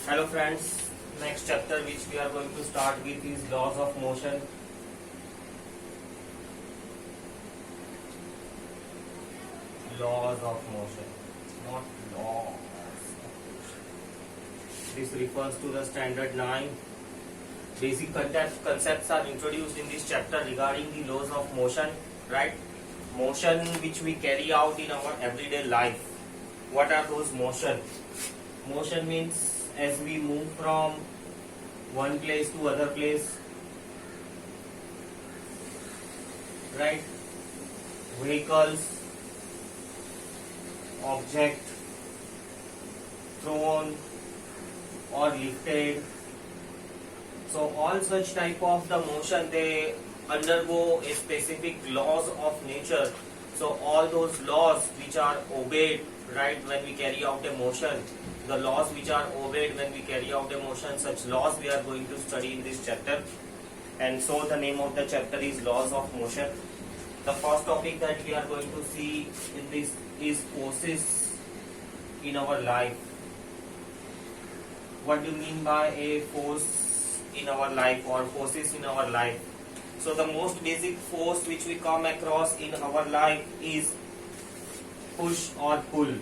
Hello friends, next chapter which we are going to start with is laws of motion. Laws of motion, not laws of motion. This refers to the standard 9. Basic concepts are introduced in this chapter regarding the laws of motion, right? Motion which we carry out in our everyday life. What are those motion? Motion means as we move from one place to other place, right? Vehicles, object thrown or lifted. So all such type of the motion, they undergo a specific laws of nature. So all those laws which are obeyed, right, when we carry out a motion, the laws which are obeyed when we carry out a motion, such laws we are going to study in this chapter. And so the name of the chapter is laws of motion. The first topic that we are going to see in this is forces in our life. What do you mean by a force in our life or forces in our life? So the most basic force which we come across in our life is push or pull.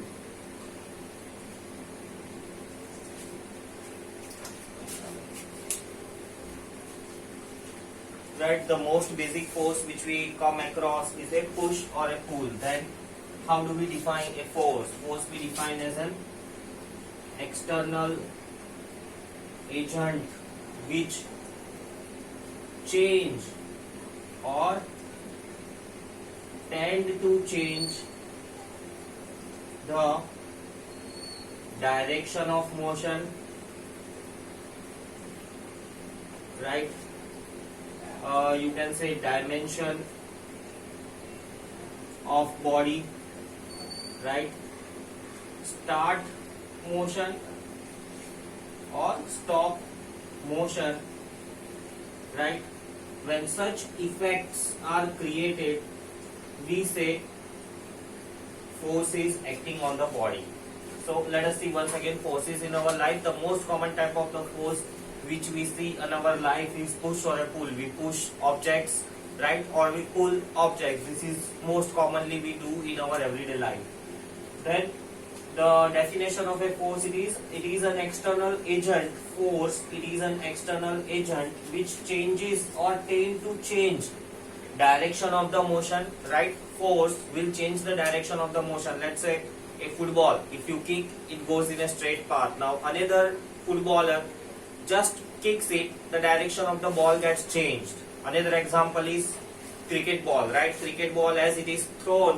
Right, the most basic force which we come across is a push or a pull. Then how do we define a force? Force we define as an external agent which change or tend to change the direction of motion, right? You can say dimension of body, right? Start motion or stop motion, right? When such effects are created, we say force is acting on the body. So let us see once again forces in our life. The most common type of the force which we see in our life is push or a pull. We push objects, right, or we pull objects. This is most commonly we do in our everyday life. Then the definition of a force, it is an external agent. Force, it is an external agent which changes or tend to change direction of the motion, right? Force will change the direction of the motion. Let's say a football, if you kick, it goes in a straight path. Now another footballer just kicks it, the direction of the ball gets changed. Another example is cricket ball, right? Cricket ball, as it is thrown,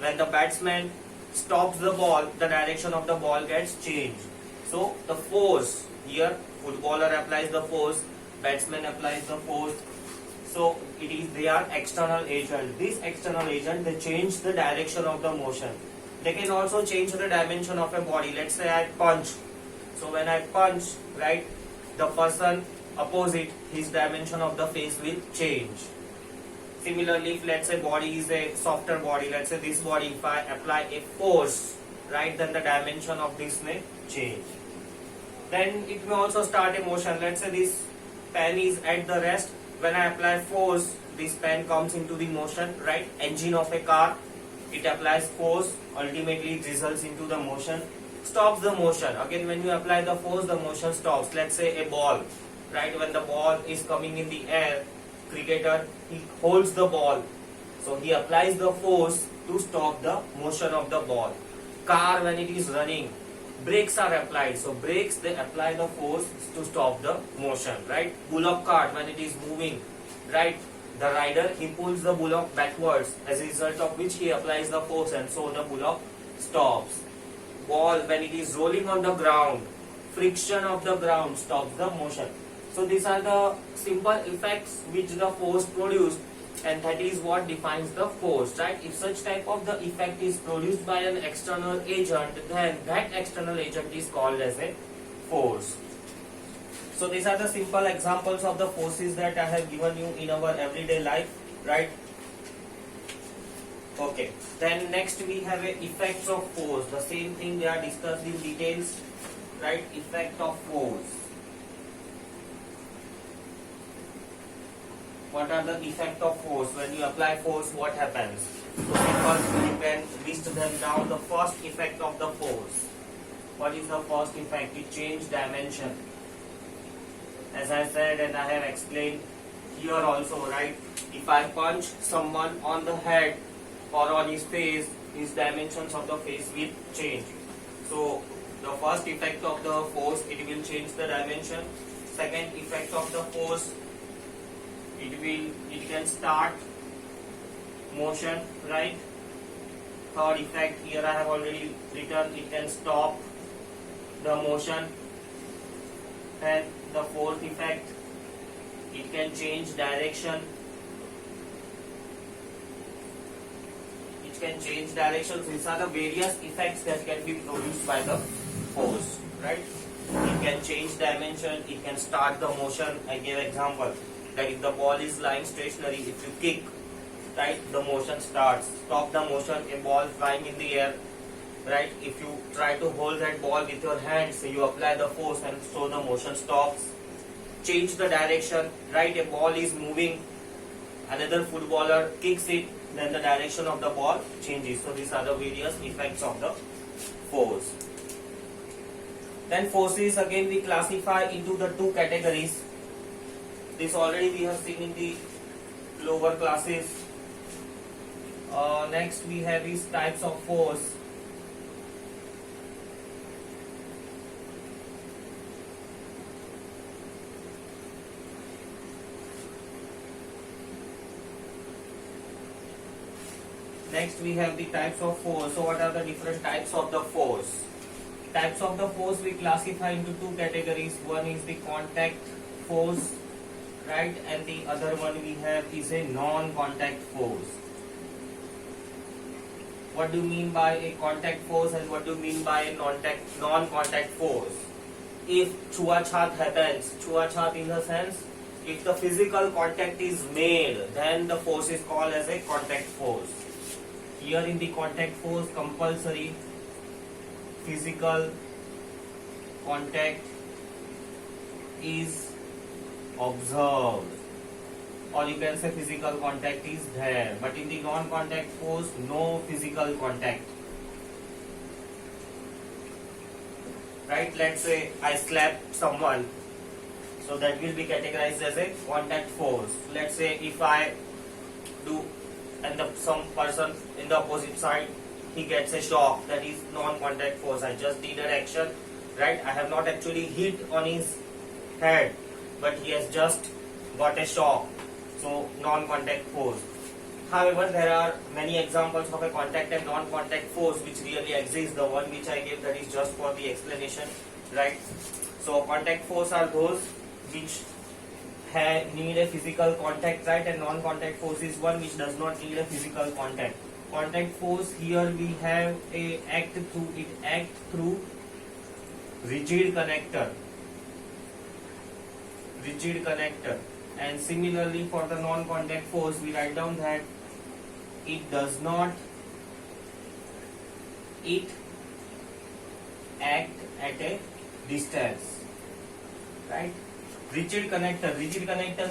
when the batsman stops the ball, the direction of the ball gets changed. So the force here, footballer applies the force, batsman applies the force. So they are external agent. This external agent, they change the direction of the motion. They can also change the dimension of a body. Let's say I punch. So when I punch, right, the person opposite, his dimension of the face will change. Similarly, if let's say body is a softer body, let's say this body, if I apply a force, right, then the dimension of this may change. Then it may also start a motion. Let's say this pen is at the rest. When I apply force, this pen comes into the motion, right? Engine of a car, it applies force, ultimately it results into the motion. Stops the motion. Again, when you apply the force, the motion stops. Let's say a ball, right? When the ball is coming in the air, cricketer, he holds the ball. So he applies the force to stop the motion of the ball. Car, when it is running, brakes are applied. So brakes, they apply the force to stop the motion, right? Bullock cart, when it is moving, right? The rider, he pulls the bullock backwards, as a result of which he applies the force, and so the bullock stops. Ball, when it is rolling on the ground, friction of the ground stops the motion. So these are the simple effects which the force produced, and that is what defines the force, right? If such type of the effect is produced by an external agent, then that external agent is called as a force. So these are the simple examples of the forces that I have given you in our everyday life, right? Okay, then next we have a effects of force. The same thing we are discussed in details. right? Effect of force. What are the effect of force? When you apply force, what happens? So first we can list them down. The first effect of the force. What is the first effect? It change dimension. As I said and I have explained here also, right? If I punch someone on the head or on his face, his dimensions of the face will change. So the first effect of the force, it will change the dimension. Second effect of the force, it can start motion, right? Third effect, here I have already written, it can stop the motion. And the fourth effect, it can change direction. It can change direction. So these are the various effects that can be produced by the force, right? It can change dimension, it can start the motion. I gave example that if the ball is lying stationary, if you kick, right, the motion starts. Stop the motion, a ball flying in the air, right? If you try to hold that ball with your hands, you apply the force and so the motion stops. Change the direction, right? A ball is moving, another footballer kicks it, then the direction of the ball changes. So these are the various effects of the force. Then forces again we classify into the two categories. This already we have seen in the lower classes. Next we have these types of force. Next we have the types of force. So what are the different types of the force? Types of the force we classify into two categories. One is the contact force, right, and the other one we have is a non-contact force. What do you mean by a contact force and what do you mean by a non-contact force? If chuachat happens, chuachat in the sense, if the physical contact is made, then the force is called as a contact force. Here in the contact force, compulsory physical contact is observed, or you can say physical contact is there, but in the non-contact force, no physical contact, right? Let's say I slap someone, so that will be categorized as a contact force. Let's say if I do and some person in the opposite side, he gets a shock, that is non-contact force. I just did an action, right? I have not actually hit on his head, but he has just got a shock. So non-contact force. However, there are many examples of a contact and non-contact force which really exist. The one which I gave, that is just for the explanation, right? So contact force are those which need a physical contact, right? And non-contact force is one which does not need a physical contact. Contact force, here we have a act through rigid connector, and similarly for the non-contact force we write down that it act at a distance, right? Rigid connector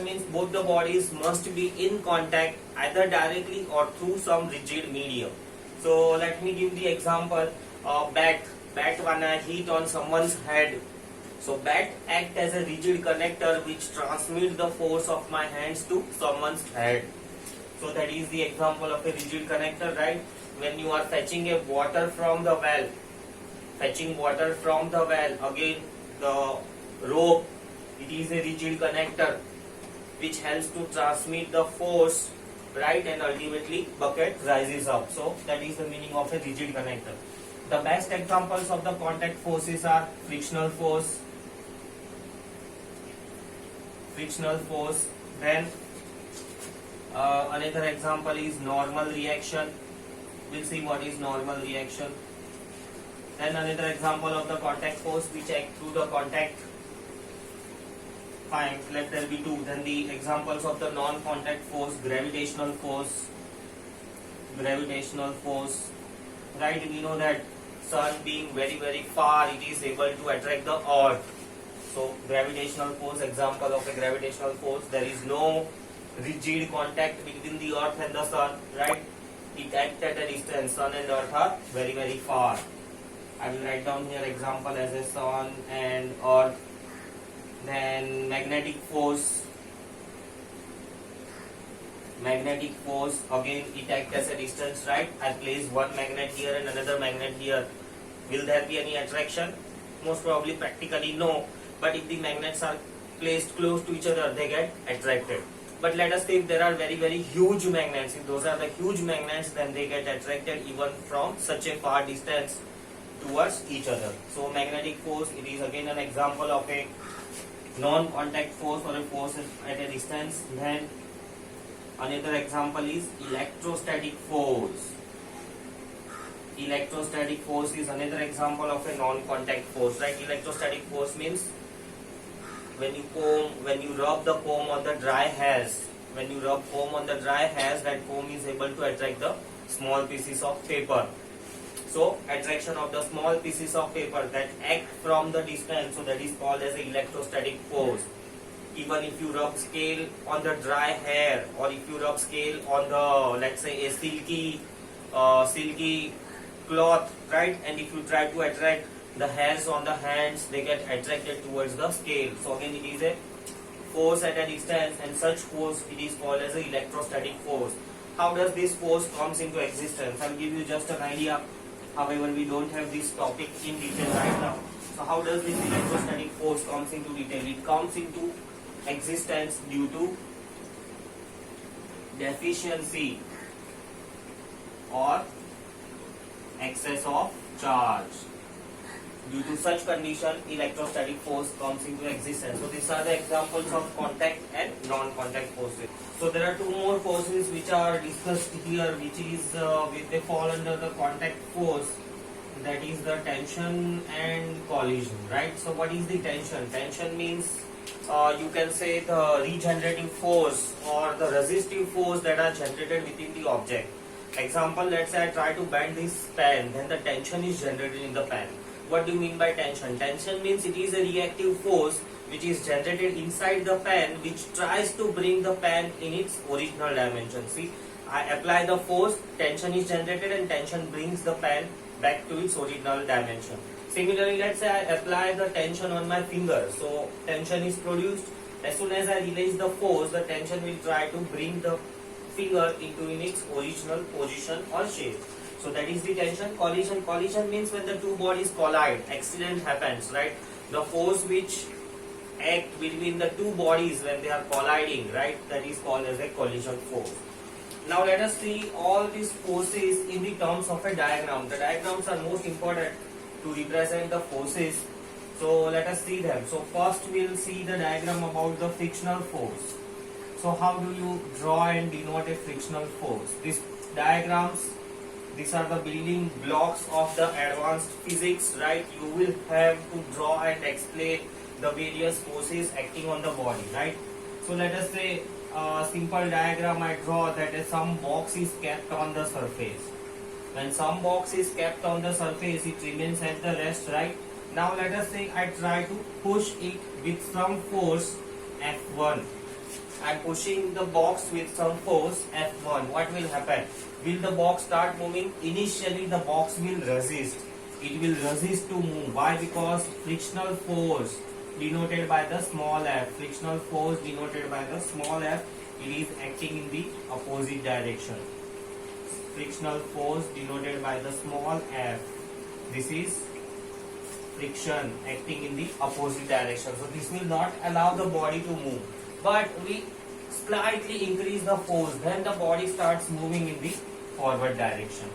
means both the bodies must be in contact either directly or through some rigid medium. So let me give the example. Bat when I hit on someone's head, so bat act as a rigid connector which transmits the force of my hands to someone's head. So that is the example of a rigid connector, right? When you are fetching a water from the well, again the rope, it is a rigid connector which helps to transmit the force, right, and ultimately bucket rises up. So that is the meaning of a rigid connector. The best examples of the contact forces are frictional force. Then another example is normal reaction. We'll see what is normal reaction. Then another example of the contact force which act through the contact. Fine, let there be two. Then the examples of the non-contact force, gravitational force, right? We know that sun being very far, it is able to attract the earth. So gravitational force, example of a gravitational force, there is no rigid contact between the earth and the sun, right? It acts at a distance. Sun and earth are very far. I will write down here example as a sun and earth. Then magnetic force. Magnetic force, again it acts as a distance, right? I place one magnet here and another magnet here. Will there be any attraction? Most probably practically no. But if the magnets are placed close to each other, they get attracted. But let us say if there are very huge magnets, if those are the huge magnets, then they get attracted even from such a far distance towards each other. So magnetic force, it is again an example of a non-contact force or a force at a distance. Then another example is electrostatic force. Electrostatic force is another example of a non-contact force, right? Electrostatic force means when you rub the comb on the dry hairs, when you rub comb on the dry hairs, that comb is able to attract the small pieces of paper. So attraction of the small pieces of paper that act from the distance, so that is called as a electrostatic force. Even if you rub scale on the dry hair, or if you rub scale on the, let's say, a silky cloth, right? And if you try to attract the hairs on the hands, they get attracted towards the scale. So again, it is a force at a distance, and such force it is called as a electrostatic force. How does this force comes into existence? I'll give you just an idea. However, we don't have this topic in detail right now. So how does this electrostatic force comes into detail? It comes into existence due to deficiency or excess of charge. Due to such condition, electrostatic force comes into existence. So these are the examples of contact and non-contact forces. So there are two more forces which are discussed here, which they fall under the contact force. That is the tension and collision, right? So what is the tension? Tension means you can say the regenerating force or the resistive force that are generated within the object. Example, let's say I try to bend this pen, then the tension is generated in the pen. What do you mean by tension? Tension means it is a reactive force which is generated inside the pen, which tries to bring the pen in its original dimension. See, I apply the force, tension is generated, and tension brings the pen back to its original dimension. Similarly, let's say I apply the tension on my finger. So tension is produced. As soon as I release the force, the tension will try to bring the finger into its original position or shape. So that is the tension. Collision. Collision means when the two bodies collide, accident happens, right? The force which act between the two bodies when they are colliding, right? That is called as a collision force. Now let us see all these forces in the terms of a diagram. The diagrams are most important to represent the forces. So let us see them. So first we will see the diagram about the frictional force. So how do you draw and denote a frictional force? These diagrams, these are the building blocks of the advanced physics, right? You will have to draw and explain the various forces acting on the body, right? So let us say a simple diagram I draw, that some box is kept on the surface. When some box is kept on the surface, it remains at the rest, right? Now let us say I try to push it with some force F1. I am pushing the box with some force F1. What will happen? Will the box start moving? Initially the box will resist. It will resist to move. Why? Because frictional force denoted by the small f. Frictional force denoted by the small f. It is acting in the opposite direction. Frictional force denoted by the small f. This is friction acting in the opposite direction. So this will not allow the body to move. But we slightly increase the force, then the body starts moving in the forward direction.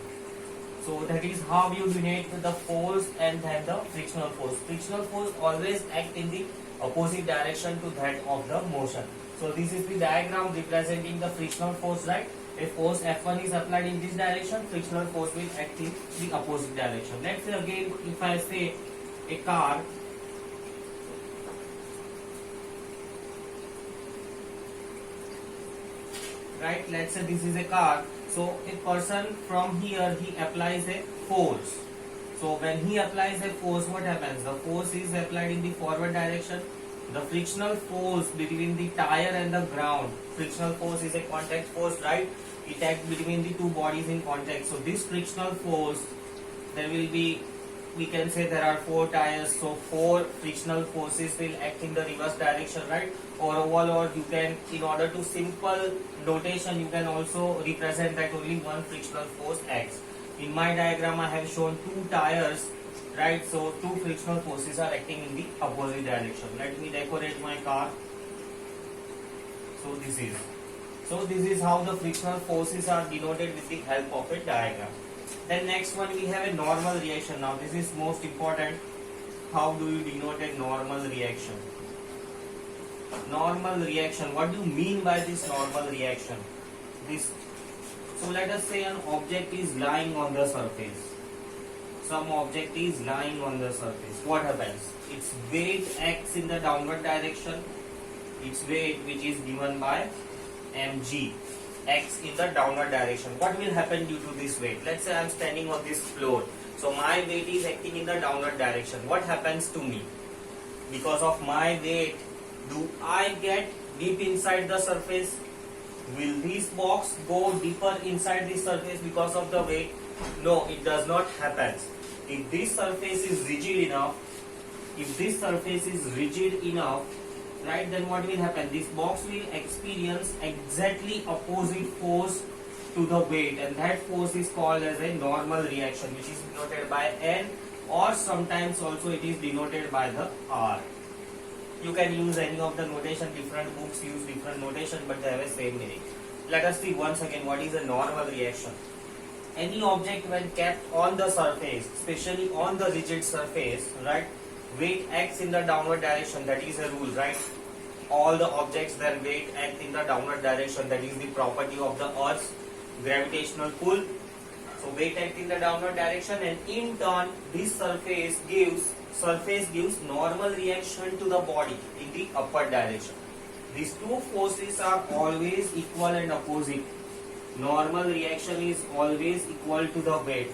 So that is how you denote the force and then the frictional force. Frictional force always act in the opposite direction to that of the motion. So this is the diagram representing the frictional force, right? If force F1 is applied in this direction, frictional force will act in the opposite direction. Let's say again, if I say a car, right? Let's say this is a car. So a person from here, he applies a force. So when he applies a force, what happens? The force is applied in the forward direction. The frictional force between the tire and the ground. Frictional force is a contact force, right? It acts between the two bodies in contact. So this frictional force, there will be, we can say there are 4 tires, so 4 frictional forces will act in the reverse direction, right? Or oval, or you can, in order to simple notation, you can also represent that only one frictional force acts. In my diagram I have shown 2 tires, right? So 2 frictional forces are acting in the opposite direction. Let me decorate my car. So this is how the frictional forces are denoted with the help of a diagram. Then next one, we have a normal reaction. Now this is most important. How do you denote a normal reaction? Normal reaction, what do you mean by this normal reaction? So let us say an object is lying on the surface. Some object is lying on the surface. What happens? Its weight acts in the downward direction. Its weight, which is given by mg, acts in the downward direction. What will happen due to this weight? Let's say I am standing on this floor. So my weight is acting in the downward direction. What happens to me? Because of my weight, do I get deep inside the surface? Will this box go deeper inside the surface because of the weight? No, it does not happen. If this surface is rigid enough, right, then what will happen? This box will experience exactly opposite force to the weight, and that force is called as a normal reaction, which is denoted by N, or sometimes also it is denoted by the R. You can use any of the notation. Different books use different notation, but they have a same meaning. Let us see once again what is a normal reaction. Any object when kept on the surface, especially on the rigid surface, right, weight acts in the downward direction. That is a rule, right? All the objects, their weight act in the downward direction. That is the property of the Earth's gravitational pull. So weight act in the downward direction, and in turn this surface gives normal reaction to the body in the upward direction. These two forces are always equal and opposite. Normal reaction is always equal to the weight,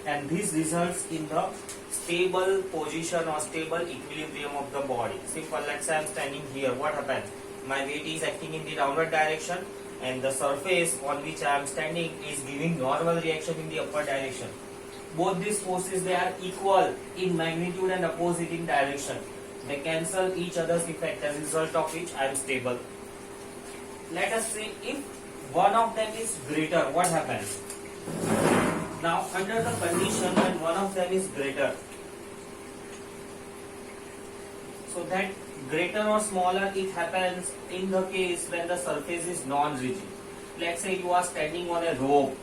and this results in the stable position or stable equilibrium of the body. Simple. Let's say I am standing here. What happens? My weight is acting in the downward direction, and the surface on which I am standing is giving normal reaction in the upward direction. Both these forces, they are equal in magnitude and opposite in direction. They cancel each other's effect, as a result of which I am stable. Let us say if one of them is greater, what happens? Now under the condition when one of them is greater, so that greater or smaller, it happens in the case when the surface is non-rigid. Let's say you are standing on a rope.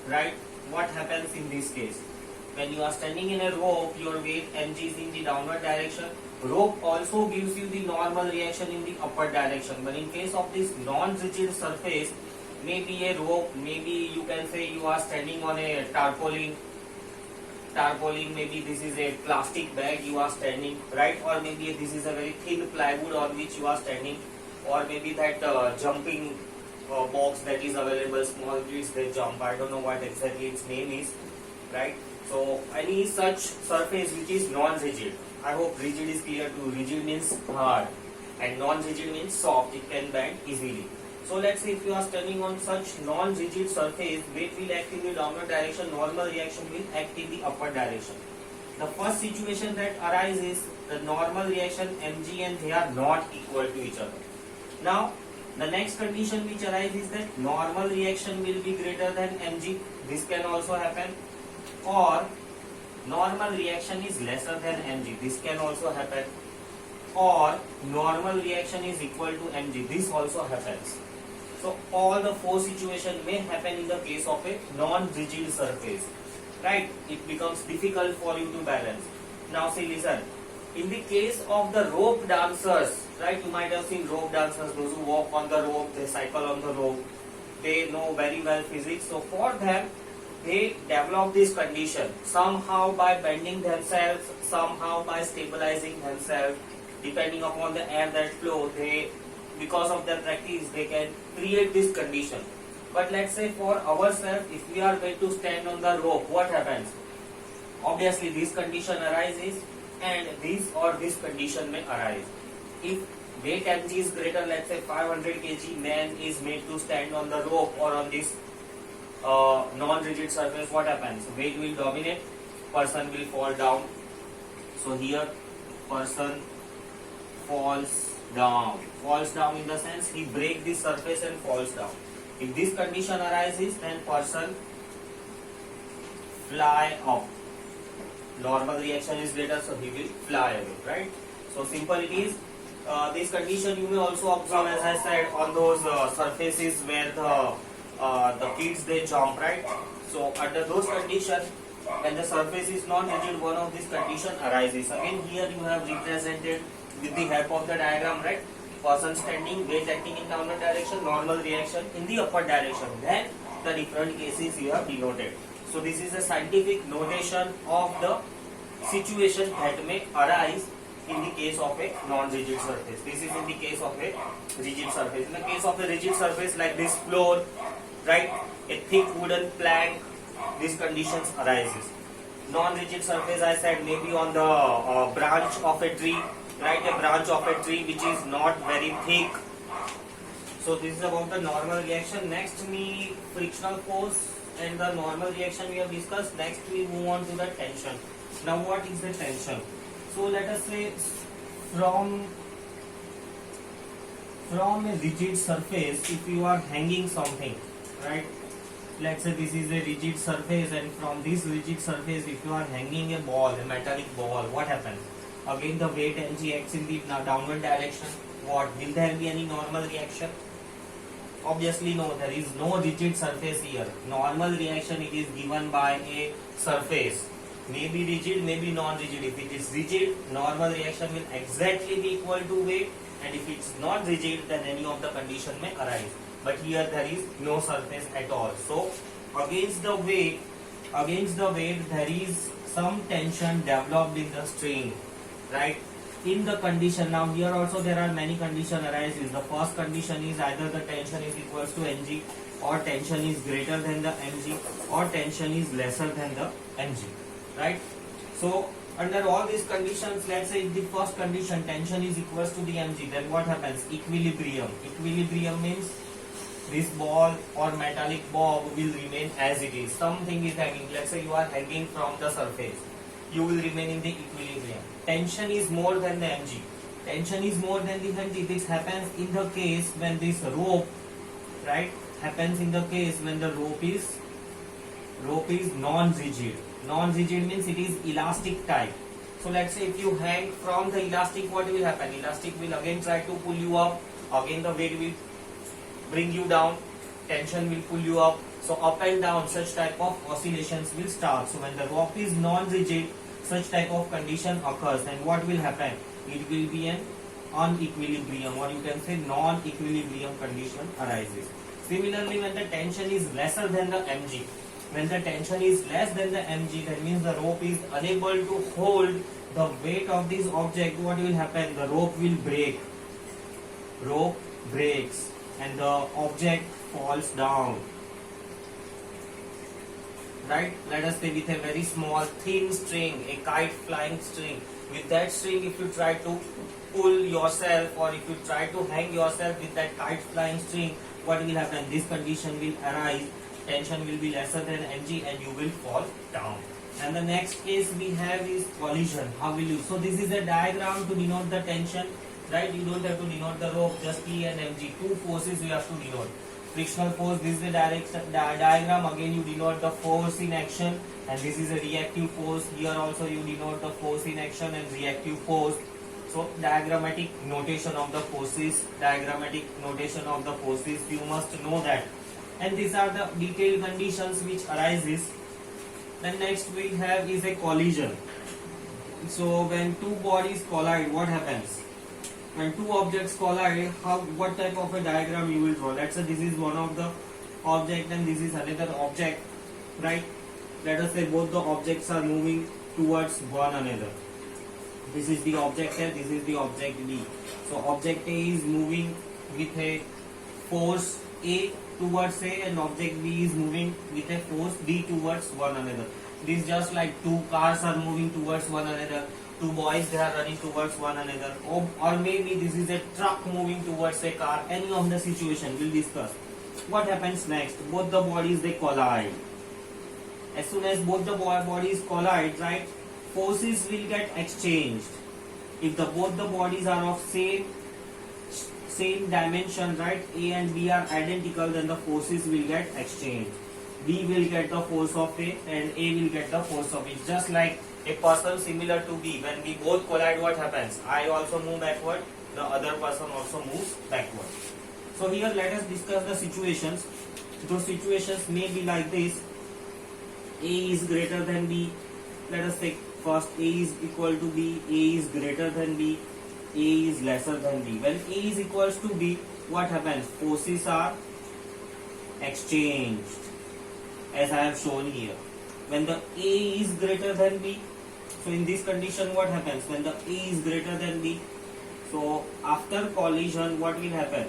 Right? What happens in this case? When you are standing in a rope, your weight mg is in the downward direction. Rope also gives you the normal reaction in the upward direction. But in case of this non-rigid surface, maybe a rope, maybe you can say you are standing on a tarpaulin, maybe this is a plastic bag you are standing, right? Or maybe this is a very thin plywood on which you are standing, or maybe that jumping box that is available, small kids they jump, I don't know what exactly its name is, right? So any such surface which is non-rigid, I hope rigid is clear to you. Rigid means hard and non-rigid means soft, it can bend easily. So let's say if you are standing on such non-rigid surface, weight will act in the downward direction, normal reaction will act in the upward direction. The first situation that arises, the normal reaction mg and they are not equal to each other. Now the next condition which arises is that normal reaction will be greater than mg. This can also happen. Or normal reaction is lesser than mg. This can also happen. Or normal reaction is equal to mg. This also happens. So all the four situations may happen in the case of a non-rigid surface, right? It becomes difficult for you to balance. Now see, listen. In the case of the rope dancers, right? You might have seen rope dancers, those who walk on the rope, they cycle on the rope. They know very well physics. So for them, they develop this condition somehow by bending themselves, somehow by stabilizing themselves, depending upon the air that flow. Because of their practice, they can create this condition. But let's say for ourselves, if we are going to stand on the rope, what happens? Obviously, this condition arises, and this or this condition may arise. If weight mg is greater, let's say 500 kg, man is made to stand on the rope or on this non-rigid surface. What happens? Weight will dominate, person will fall down. So here, person falls down in the sense he breaks the surface and falls down. If this condition arises, then person fly up. Normal reaction is greater, so he will fly away, right? So simple it is. This condition you may also observe, as I said, on those surfaces where the kids they jump, right? So under those conditions, when the surface is non-rigid, one of these condition arises. Again, here you have represented with the help of the diagram, right? Person standing, weight acting in downward direction, normal reaction in the upward direction. Then the different cases you have denoted. So this is a scientific notation of the situation that may arise in the case of a non-rigid surface. This is in the case of a rigid surface. In the case of a rigid surface like this floor, right, a thick wooden plank, these conditions arises. Non-rigid surface, I said, maybe on the branch of a tree, right, a branch of a tree which is not very thick. So this is about the normal reaction. Next, me frictional force and the normal reaction we have discussed. Next, we move on to the tension. Now, what is the tension? So let us say from a rigid surface, if you are hanging something, right? Let's say this is a rigid surface, and from this rigid surface, if you are hanging a ball, a metallic ball, what happens? Again, the weight mg acts in the downward direction. What? Will there be any normal reaction? Obviously no, there is no rigid surface here. Normal reaction it is given by a surface. Maybe rigid, maybe non-rigid. If it is rigid, normal reaction will exactly be equal to weight, and if it's not rigid, then any of the condition may arise. But here there is no surface at all. So against the weight there is some tension developed in the string, right? In the condition, now here also there are many condition arises. The first condition is either the tension is equals to mg, or tension is greater than the mg, or tension is lesser than the mg, right? So under all these conditions, let's say if the first condition tension is equals to the mg, then what happens? Equilibrium. Equilibrium means this ball or metallic ball will remain as it is. Something is hanging. Let's say you are hanging from the surface. You will remain in the equilibrium. Tension is more than the mg. Tension is more than the mg. This happens in the case when this rope, right, happens in the case when the rope is non-rigid. Non-rigid means it is elastic type. So let's say if you hang from the elastic, what will happen? Elastic will again try to pull you up. Again the weight will bring you down. Tension will pull you up. So up and down, such type of oscillations will start. So when the rope is non-rigid, such type of condition occurs, then what will happen? It will be an unequilibrium, or you can say non-equilibrium condition arises. Similarly, when the tension is lesser than the mg, when the tension is less than the mg, that means the rope is unable to hold the weight of this object. What will happen? The rope will break. Rope breaks and the object falls down. Right? Let us say with a very small thin string, a kite flying string. With that string, if you try to pull yourself, or if you try to hang yourself with that kite flying string, what will happen? This condition will arise. Tension will be lesser than mg and you will fall down. And the next case we have is collision. How will you? So this is a diagram to denote the tension. Right? You don't have to denote the rope, just E and mg. Two forces you have to denote. Frictional force, this is the diagram. Again you denote the force in action, and this is a reactive force. Here also you denote the force in action and reactive force. So diagrammatic notation of the forces, you must know that. And these are the detailed conditions which arises. Then next we have is a collision. So when two bodies collide, what happens? When two objects collide, what type of a diagram you will draw? Let's say this is one of the object and this is another object, right? Let us say both the objects are moving towards one another. This is the object A, this is the object B. So object A is moving with a force A towards A and object B is moving with a force D towards one another. It is just like two cars are moving towards one another, two boys they are running towards one another, or maybe this is a truck moving towards a car. Any of the situation we'll discuss. What happens next? Both the bodies they collide. As soon as both the bodies collide, right, forces will get exchanged. If both the bodies are of same dimension, right, A and B are identical, then the forces will get exchanged. B will get the force of A and A will get the force of B. Just like a person similar to B, when we both collide, what happens? I also move backward, the other person also moves backward. So here let us discuss the situations. Those situations may be like this. A is greater than B. Let us take first A is equal to B, A is greater than B, A is lesser than B. When A is equals to B, what happens? Forces are exchanged, as I have shown here. When the A is greater than B, so in this condition what happens? When the A is greater than B, so after collision what will happen?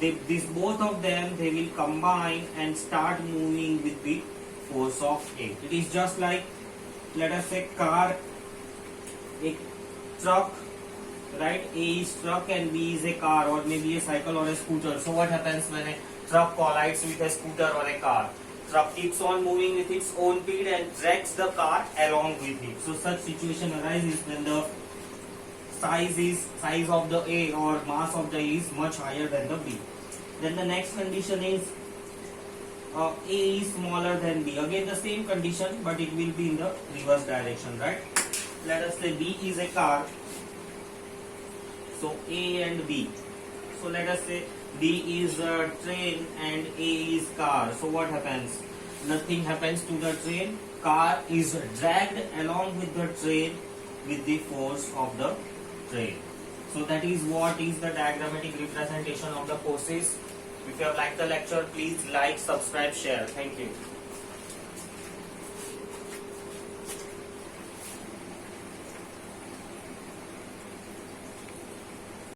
Both of them they will combine and start moving with the force of A. It is just like, let us say, car, a truck, right? A is truck and B is a car, or maybe a cycle or a scooter. So what happens when a truck collides with a scooter or a car? Truck keeps on moving with its own speed and drags the car along with it. So such situation arises when the size of the A or mass of the A is much higher than the B. Then the next condition is A is smaller than B. Again the same condition, but it will be in the reverse direction, right? Let us say B is a car, so A and B. So let us say B is a train and A is car. So what happens? Nothing happens to the train. Car is dragged along with the train with the force of the train. So that is what is the diagrammatic representation of the forces. If you have liked the lecture, please like, subscribe, share. Thank you.